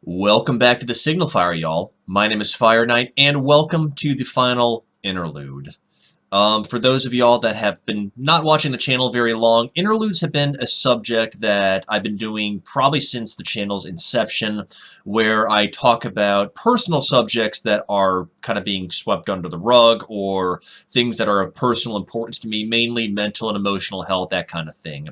Welcome back to the Signal Fire, y'all. My name is Fire Knight, and welcome to the final interlude. For those of y'all that have been not watching the channel very long, interludes have been a subject that I've been doing probably since the channel's inception, where I talk about personal subjects that are kind of being swept under the rug, or things that are of personal importance to me, mainly mental and emotional health, that kind of thing.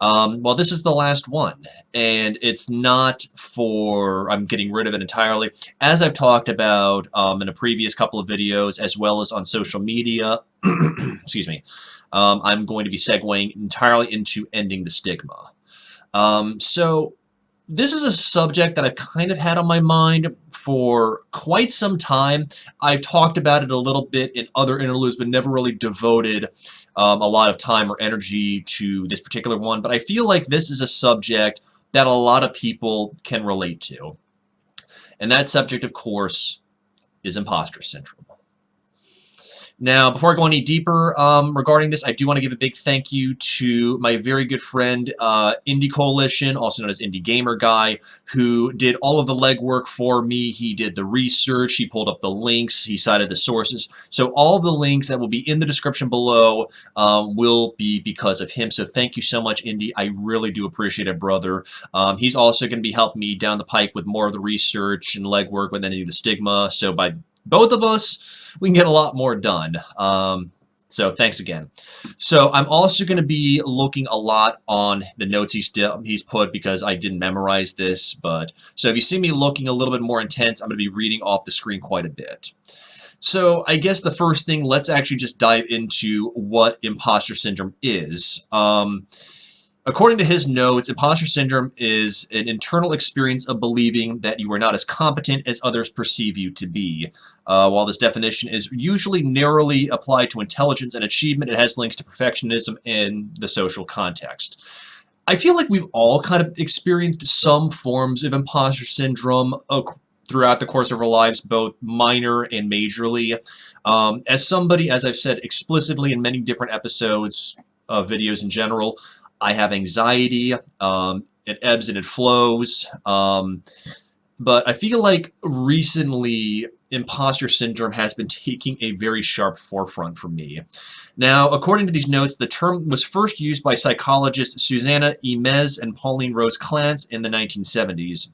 Well, this is the last one, and it's not for I'm getting rid of it entirely. As I've talked about in a previous couple of videos, as well as on social media, excuse me, I'm going to be segueing entirely into ending the stigma. So this is a subject that I've kind of had on my mind for quite some time. I've talked about it a little bit in other interludes, but never really devoted a lot of time or energy to this particular one. But I feel like this is a subject that a lot of people can relate to. And that subject, of course, is imposter syndrome. Now, before I go any deeper regarding this, I do want to give a big thank you to my very good friend, IndiColition, also known as Indie Gamer Guy, who did all of the legwork for me. He did the research, he pulled up the links, he cited the sources. So all of the links that will be in the description below will be because of him. So thank you so much, Indy. I really do appreciate it, brother. He's also going to be helping me down the pipe with more of the research and legwork with any of the stigma. So by both of us, we can get a lot more done. So thanks again. So I'm also going to be looking a lot on the notes he's put because I didn't memorize this. But so if you see me looking a little bit more intense, I'm going to be reading off the screen quite a bit. So I guess the first thing, let's actually just dive into what imposter syndrome is. According to his notes, imposter syndrome is an internal experience of believing that you are not as competent as others perceive you to be. While this definition is usually narrowly applied to intelligence and achievement, it has links to perfectionism in the social context. I feel like we've all kind of experienced some forms of imposter syndrome throughout the course of our lives, both minor and majorly. As somebody, as I've said explicitly in many different episodes of videos in general, I have anxiety. It ebbs and it flows. But I feel like recently imposter syndrome has been taking a very sharp forefront for me. Now, according to these notes, the term was first used by psychologists Susanna Imes and Pauline Rose Clance in the 1970s.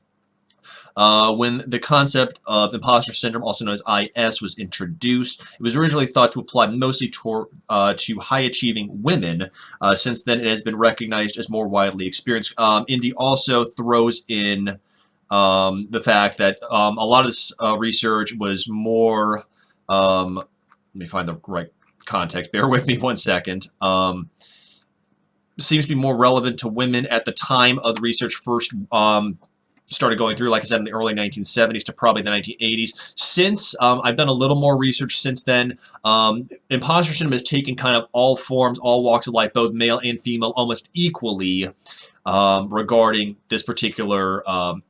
When the concept of imposter syndrome, also known as IS, was introduced, it was originally thought to apply mostly to high-achieving women. Since then, it has been recognized as more widely experienced. Indy also throws in the fact that a lot of this research was more, let me find the right context, bear with me one second, seems to be more relevant to women at the time of the research first started going through, like I said, in the early 1970s to probably the 1980s. Since I've done a little more research since then, imposter syndrome has taken kind of all forms, all walks of life, both male and female, almost equally regarding this particular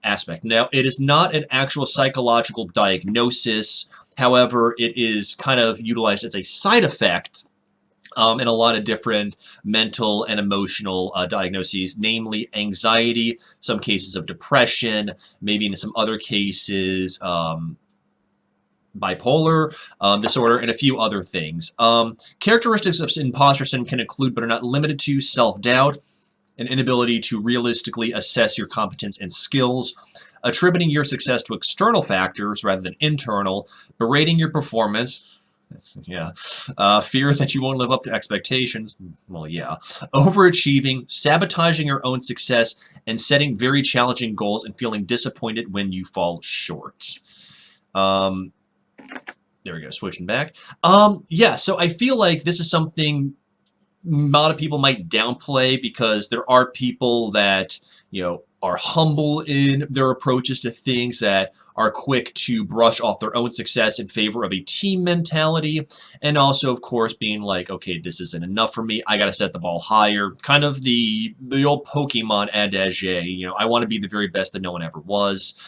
aspect. Now, it is not an actual psychological diagnosis. However, it is kind of utilized as a side effect in a lot of different mental and emotional diagnoses, namely anxiety, some cases of depression, maybe in some other cases bipolar disorder, and a few other things. Characteristics of imposter syndrome can include, but are not limited to, self-doubt, an inability to realistically assess your competence and skills, attributing your success to external factors rather than internal, berating your performance, yeah. Fear that you won't live up to expectations. Well, yeah. Overachieving, sabotaging your own success, and setting very challenging goals and feeling disappointed when you fall short. There we go, switching back. Yeah, so I feel like this is something a lot of people might downplay because there are people that, you know, are humble in their approaches to things, that are quick to brush off their own success in favor of a team mentality, and also, of course, being like, okay, this isn't enough for me, I gotta set the ball higher. Kind of the old Pokemon adage, you know, I want to be the very best that no one ever was.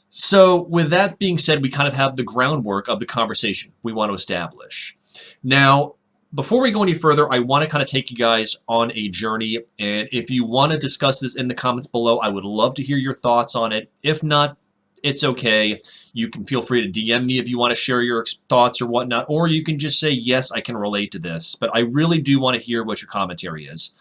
So with that being said, we kind of have the groundwork of the conversation we want to establish. Now, before we go any further, I want to kind of take you guys on a journey, and if you want to discuss this in the comments below, I would love to hear your thoughts on it. If not, it's okay. You can feel free to DM me if you want to share your thoughts or whatnot, or you can just say, yes, I can relate to this, but I really do want to hear what your commentary is.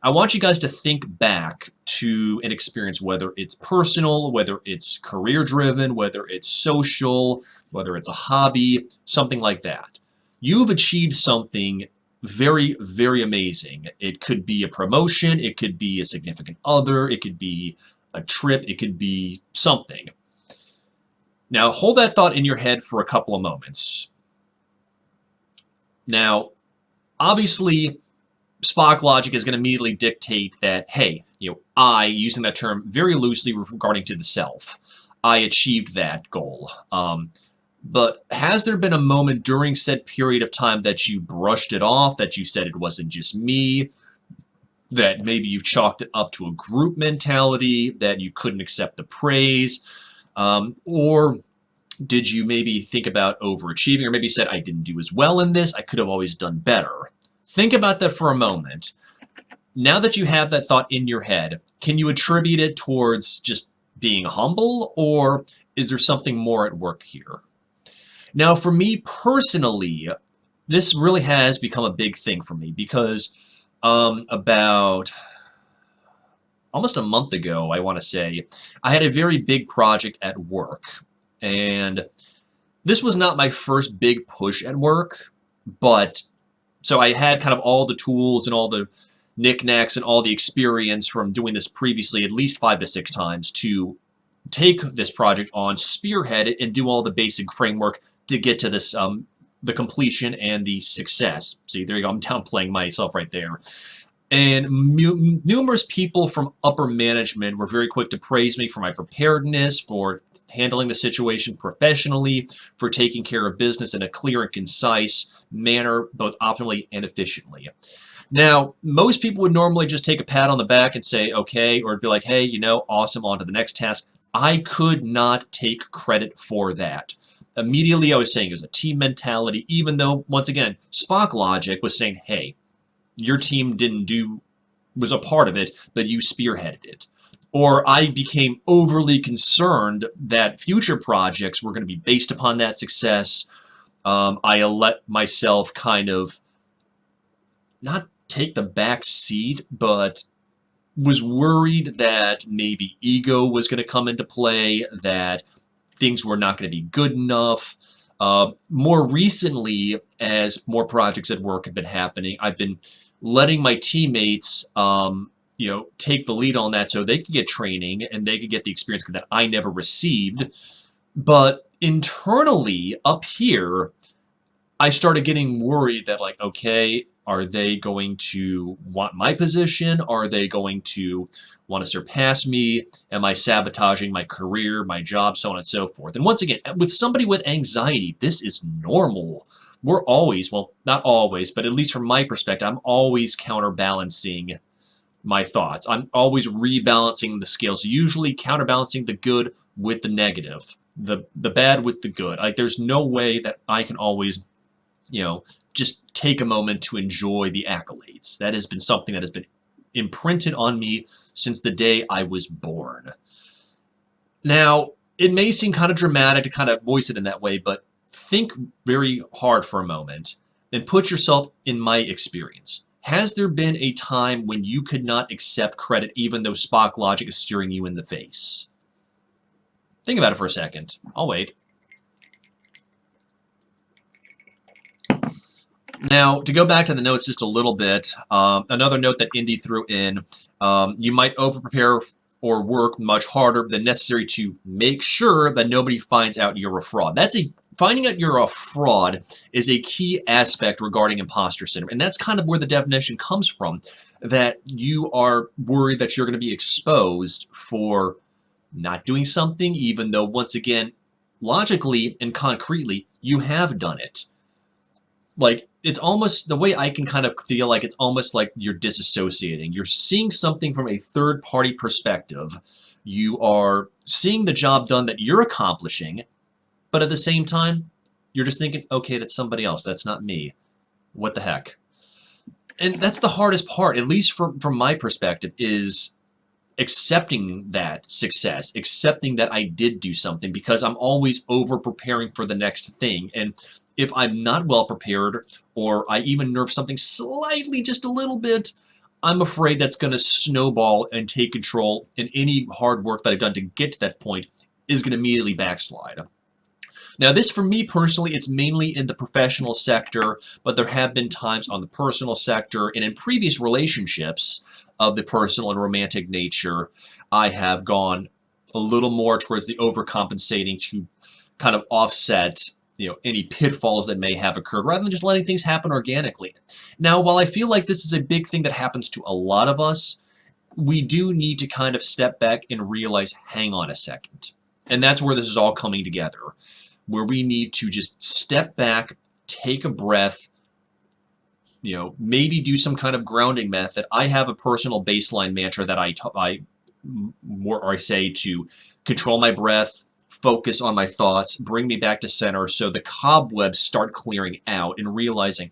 I want you guys to think back to an experience, whether it's personal, whether it's career-driven, whether it's social, whether it's a hobby, something like that. You've achieved something very, very amazing. It could be a promotion, it could be a significant other, it could be a trip, it could be something. Now, hold that thought in your head for a couple of moments. Now, obviously, Spock logic is going to immediately dictate that, hey, I, using that term very loosely regarding to the self, I achieved that goal. But has there been a moment during said period of time that you brushed it off, that you said it wasn't just me, that maybe you chalked it up to a group mentality, that you couldn't accept the praise, or did you maybe think about overachieving, or maybe said, I didn't do as well in this, I could have always done better? Think about that for a moment. Now that you have that thought in your head, can you attribute it towards just being humble, or is there something more at work here? Now, for me personally, this really has become a big thing for me because about almost a month ago, I want to say, I had a very big project at work. And this was not my first big push at work, but so I had kind of all the tools and all the knickknacks and all the experience from doing this previously at least 5 to 6 times to take this project on, spearhead it, and do all the basic framework to get to this the completion and the success. See, there you go. I'm downplaying myself right there. And numerous people from upper management were very quick to praise me for my preparedness, for handling the situation professionally, for taking care of business in a clear and concise manner, both optimally and efficiently. Now, most people would normally just take a pat on the back and say, okay, or be like, hey, awesome, on to the next task. I could not take credit for that. Immediately, I was saying it was a team mentality, even though, once again, Spock logic was saying, hey, your team was a part of it, but you spearheaded it. Or I became overly concerned that future projects were going to be based upon that success. I let myself kind of not take the back seat, but was worried that maybe ego was going to come into play, that things were not going to be good enough. More recently, as more projects at work have been happening, I've been letting my teammates, take the lead on that so they could get training and they could get the experience that I never received. But internally, up here, I started getting worried that, like, okay, are they going to want my position? Are they going to want to surpass me? Am I sabotaging my career, my job, so on and so forth? And once again, with somebody with anxiety, this is normal. We're always, well, not always, but at least from my perspective, I'm always counterbalancing my thoughts. I'm always rebalancing the scales, usually counterbalancing the good with the negative, the bad with the good. Like, there's no way that I can always, just take a moment to enjoy the accolades. That has been something that has been imprinted on me since the day I was born. Now, it may seem kind of dramatic to kind of voice it in that way, but think very hard for a moment and put yourself in my experience. Has there been a time when you could not accept credit even though Spock logic is staring you in the face? Think about it for a second. I'll wait. Now, to go back to the notes just a little bit, another note that Indy threw in, you might over-prepare or work much harder than necessary to make sure that nobody finds out you're a fraud. Finding out you're a fraud is a key aspect regarding imposter syndrome, and that's kind of where the definition comes from, that you are worried that you're going to be exposed for not doing something, even though, once again, logically and concretely, you have done it. Like, it's almost, the way I can kind of feel like it's almost like you're disassociating. You're seeing something from a third-party perspective. You are seeing the job done that you're accomplishing, but at the same time, you're just thinking, okay, that's somebody else. That's not me. What the heck? And that's the hardest part, at least from my perspective, is accepting that success, accepting that I did do something, because I'm always over preparing for the next thing. And if I'm not well prepared, or I even nerve something slightly, just a little bit, I'm afraid that's going to snowball and take control, and any hard work that I've done to get to that point is going to immediately backslide. Now, this for me personally, it's mainly in the professional sector, but there have been times on the personal sector and in previous relationships of the personal and romantic nature, I have gone a little more towards the overcompensating to kind of offset, any pitfalls that may have occurred, rather than just letting things happen organically. Now, while I feel like this is a big thing that happens to a lot of us, we do need to kind of step back and realize, hang on a second. And that's where this is all coming together, where we need to just step back, take a breath, maybe do some kind of grounding method. I have a personal baseline mantra that I say to control my breath, focus on my thoughts, bring me back to center, so the cobwebs start clearing out and realizing,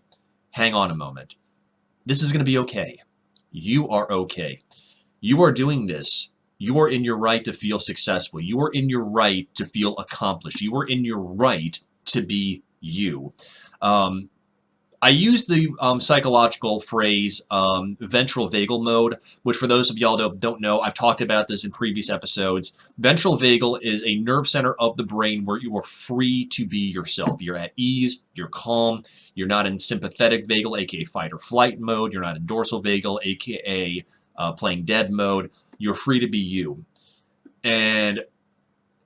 hang on a moment. This is going to be okay. You are okay. You are doing this. You are in your right to feel successful. You are in your right to feel accomplished. You are in your right to be you. I use the psychological phrase ventral vagal mode, which for those of y'all don't know, I've talked about this in previous episodes. Ventral vagal is a nerve center of the brain where you are free to be yourself. You're at ease, you're calm, you're not in sympathetic vagal, aka fight or flight mode, you're not in dorsal vagal, aka playing dead mode. You're free to be you. And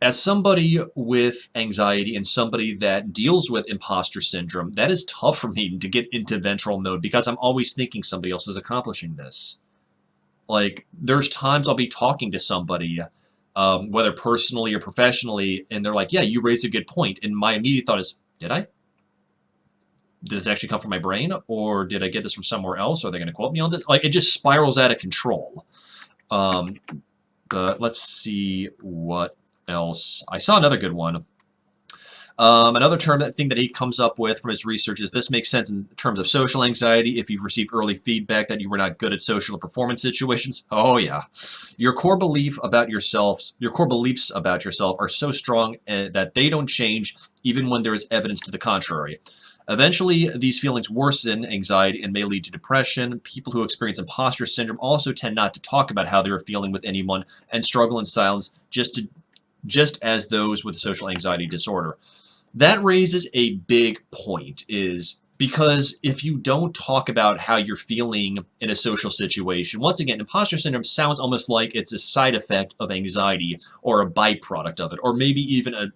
as somebody with anxiety and somebody that deals with imposter syndrome, that is tough for me to get into ventral mode, because I'm always thinking somebody else is accomplishing this. Like, there's times I'll be talking to somebody, whether personally or professionally, and they're like, yeah, you raised a good point. And my immediate thought is, did I? Did this actually come from my brain? Or did I get this from somewhere else? Are they going to quote me on this? Like, it just spirals out of control. But let's see what else. I saw another good one. Another thing that he comes up with from his research is, this makes sense in terms of social anxiety. If you've received early feedback that you were not good at social or performance situations, oh yeah, your core beliefs about yourself are so strong that they don't change even when there is evidence to the contrary. Eventually, these feelings worsen anxiety and may lead to depression. People who experience imposter syndrome also tend not to talk about how they are feeling with anyone and struggle in silence, just as those with social anxiety disorder. That raises a big point, is because if you don't talk about how you're feeling in a social situation, once again, imposter syndrome sounds almost like it's a side effect of anxiety or a byproduct of it, or maybe even an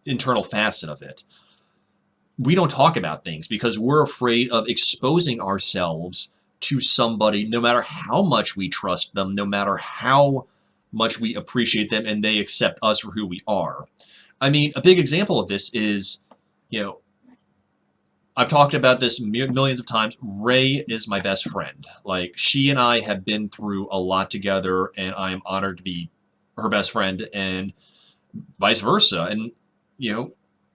internal facet of it. We don't talk about things because we're afraid of exposing ourselves to somebody, no matter how much we trust them, no matter how much we appreciate them and they accept us for who we are. I mean, a big example of this is, I've talked about this millions of times. Ray is my best friend. Like, she and I have been through a lot together, and I am honored to be her best friend, and vice versa. And,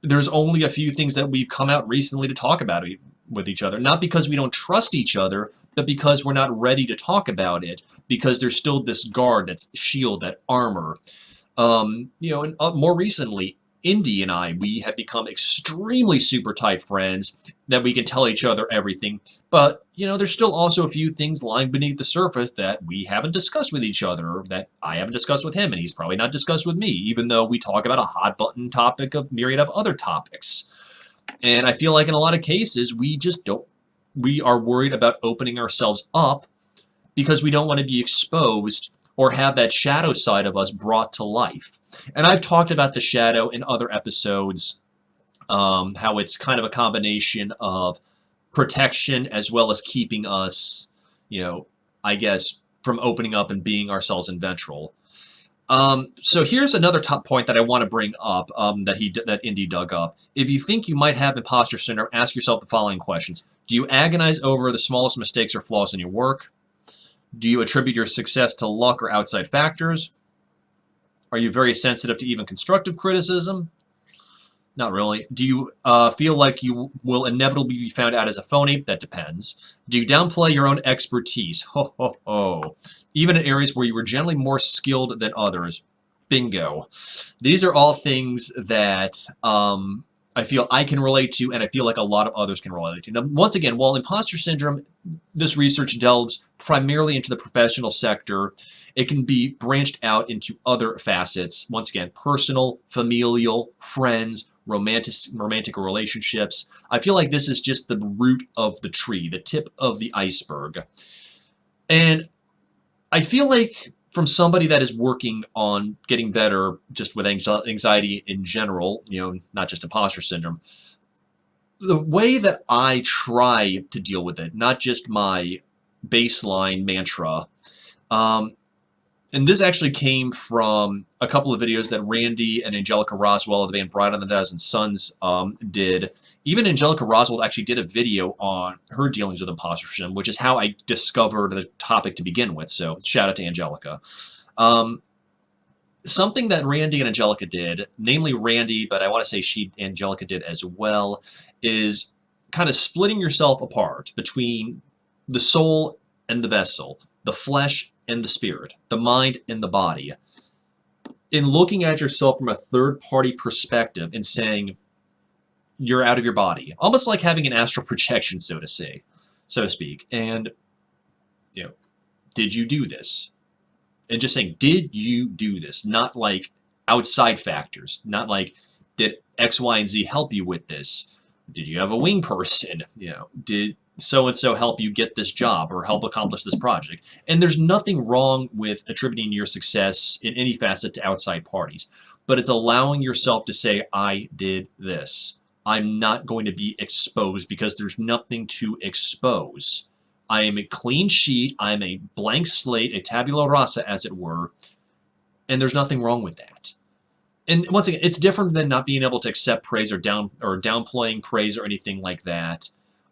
there's only a few things that we've come out recently to talk about with each other. Not because we don't trust each other, but because we're not ready to talk about it, because there's still this guard, that's shield, that armor. And more recently, Indy and I, we have become extremely super tight friends that we can tell each other everything. But, there's still also a few things lying beneath the surface that we haven't discussed with each other, that I haven't discussed with him, and he's probably not discussed with me, even though we talk about a hot button topic of myriad of other topics. And I feel like in a lot of cases, we are worried about opening ourselves up because we don't want to be exposed or have that shadow side of us brought to life. And I've talked about the shadow in other episodes, how it's kind of a combination of protection as well as keeping us, I guess, from opening up and being ourselves in ventral. So here's another top point that I want to bring up, that Indy dug up. If you think you might have imposter syndrome, ask yourself the following questions. Do you agonize over the smallest mistakes or flaws in your work? Do you attribute your success to luck or outside factors? Are you very sensitive to even constructive criticism? Not really. Do you feel like you will inevitably be found out as a phony? That depends. Do you downplay your own expertise? Ho, ho, ho. Even in areas where you were generally more skilled than others. Bingo. These are all things that I feel I can relate to, and I feel like a lot of others can relate to. Now, once again, while imposter syndrome, this research delves primarily into the professional sector, it can be branched out into other facets. Once again, personal, familial, friends, romantic relationships. I feel like this is just the root of the tree, the tip of the iceberg. And I feel like from somebody that is working on getting better just with anxiety in general, not just imposter syndrome, the way that I try to deal with it, not just my baseline mantra, um, and this actually came from a couple of videos that Randy and Angelica Roswell of the band Bride on the Dozen Sons did. Even Angelica Roswell actually did a video on her dealings with imposter syndrome, which is how I discovered the topic to begin with. So shout out to Angelica. Something that Randy and Angelica did, namely Randy, but I want to say Angelica did as well, is kind of splitting yourself apart between the soul and the vessel, the flesh and the spirit, the mind and the body. In looking at yourself from a third-party perspective and saying you're out of your body, almost like having an astral projection, so to speak. And did you do this? And just saying, did you do this? Not like outside factors. Not like, did X, Y, and Z help you with this? Did you have a wing person? Did so-and-so help you get this job or help accomplish this project? And there's nothing wrong with attributing your success in any facet to outside parties. But it's allowing yourself to say, I did this. I'm not going to be exposed because there's nothing to expose. I am a clean sheet, I'm a blank slate, a tabula rasa, as it were, and there's nothing wrong with that. And once again, it's different than not being able to accept praise or downplaying praise or anything like that.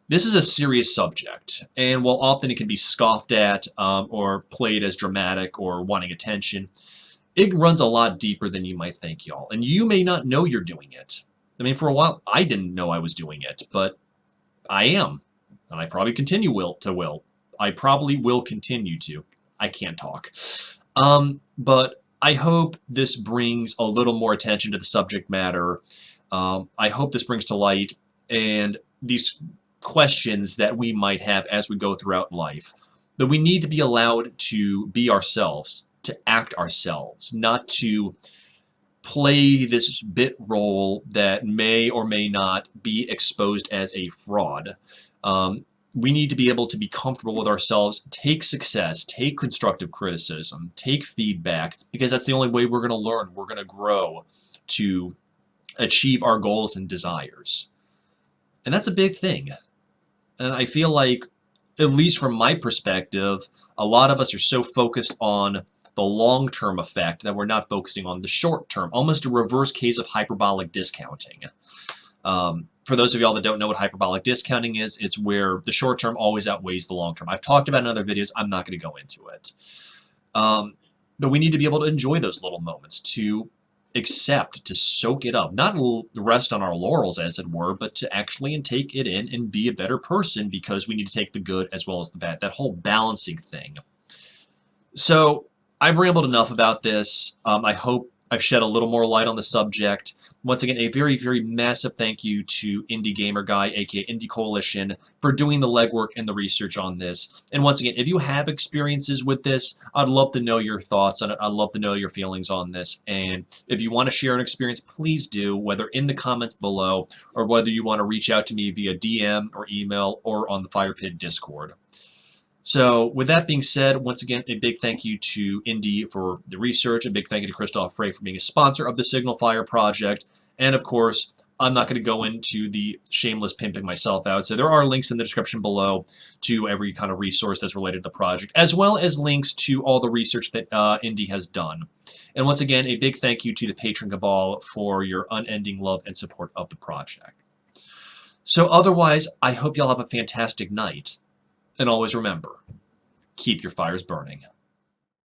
This is a serious subject, and while often it can be scoffed at or played as dramatic or wanting attention, it runs a lot deeper than you might think, y'all. And you may not know you're doing it. I mean, for a while, I didn't know I was doing it, but I am. And I probably I probably will continue to. I can't talk. But I hope this brings a little more attention to the subject matter. I hope this brings to light and these questions that we might have as we go throughout life. But we need to be allowed to be ourselves, to act ourselves, not to play this bit role that may or may not be exposed as a fraud. We need to be able to be comfortable with ourselves, take success, take constructive criticism, take feedback, because that's the only way we're going to learn, we're going to grow to achieve our goals and desires. And that's a big thing. And I feel like, at least from my perspective, a lot of us are so focused on the long-term effect that we're not focusing on the short-term, almost a reverse case of hyperbolic discounting. For those of y'all that don't know what hyperbolic discounting is, it's where the short term always outweighs the long term. I've talked about it in other videos. I'm not going to go into it. But we need to be able to enjoy those little moments, to accept, to soak it up, not rest on our laurels, as it were, but to actually take it in and be a better person, because we need to take the good as well as the bad, that whole balancing thing. So I've rambled enough about this. I hope I've shed a little more light on the subject. Once again, a very, very massive thank you to Indie Gamer Guy, aka IndiColition, for doing the legwork and the research on this. And once again, if you have experiences with this, I'd love to know your thoughts on it. I'd love to know your feelings on this. And if you want to share an experience, please do, whether in the comments below or whether you want to reach out to me via DM or email or on the Fire Pit Discord. So with that being said, once again, a big thank you to Indy for the research, a big thank you to Christoph Frey for being a sponsor of the Signal Fire project, and of course, I'm not going to go into the shameless pimping myself out, so there are links in the description below to every kind of resource that's related to the project, as well as links to all the research that Indy has done. And once again, a big thank you to the Patron Cabal for your unending love and support of the project. So otherwise, I hope y'all have a fantastic night. And always remember, keep your fires burning.